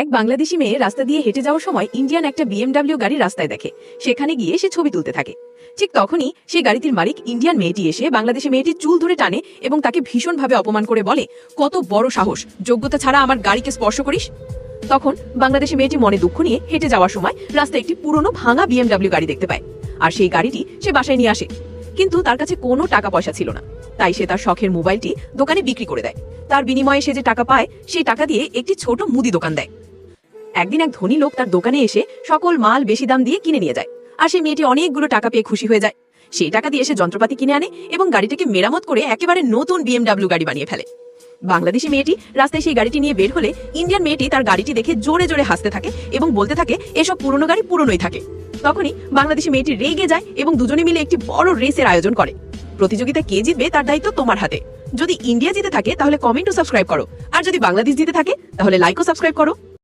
এক বাংলাদেশি মেয়ে রাস্তা দিয়ে হেঁটে যাওয়ার সময় ইন্ডিয়ান একটা বিএমডাব্লিউ গাড়ি রাস্তায় দেখে। সেখানে গিয়ে সে ছবি তুলতে থাকে। ঠিক তখনই সেই গাড়িটির মালিক ইন্ডিয়ান মেয়েটি এসে বাংলাদেশি মেয়েটির চুল ধরে টানে এবং তাকে ভীষণভাবে অপমান করে বলে, কত বড় সাহস, যোগ্যতা ছাড়া আমার গাড়িকে স্পর্শ করিস। তখন বাংলাদেশি মেয়েটি মনে দুঃখ নিয়ে হেঁটে যাওয়ার সময় রাস্তায় একটি পুরনো ভাঙা বিএমডাব্লিউ গাড়ি দেখতে পায়। আর সেই গাড়িটি সে বাসায় নিয়ে আসে, কিন্তু তার কাছে কোনো টাকা পয়সা ছিল না। তাই সে তার শখের মোবাইলটি দোকানে বিক্রি করে দেয়। তার বিনিময়ে সে যে টাকা পায় সেই টাকা দিয়ে একটি ছোট মুদি দোকান দেয়। একদিন এক ধনী লোক তার দোকানে এসে সকল মাল বেশি দাম দিয়ে কিনে নিয়ে যায়। আর সেই মেয়েটি অনেকগুলো টাকা পেয়ে খুশি হয়ে যায়। সেই টাকা দিয়ে সে যন্ত্রপাতি কিনে আনে এবং গাড়িটাকে মেরামত করে একেবারে নতুন বিএমডাব্লিউ গাড়ি বানিয়ে ফেলে। বাংলাদেশি মেয়েটি রাস্তায় সেই গাড়িটি নিয়ে বের হলে ইন্ডিয়ান মেয়েটি তার গাড়িটি দেখে জোরে জোরে হাসতে থাকে এবং বলতে থাকে, এসব পুরনো গাড়ি পুরনোই থাকে। তখনই বাংলাদেশি মেয়েটি রেগে যায় এবং দুজনে মিলে একটি বড় রেসের আয়োজন করে। প্রতিযোগিতা কে জিতবে তার দায়িত্ব তোমার হাতে। যদি ইন্ডিয়া জিতে থাকে তাহলে কমেন্ট ও সাবস্ক্রাইব করো, আর যদি বাংলাদেশ জিতে থাকে তাহলে লাইক ও সাবস্ক্রাইব করো।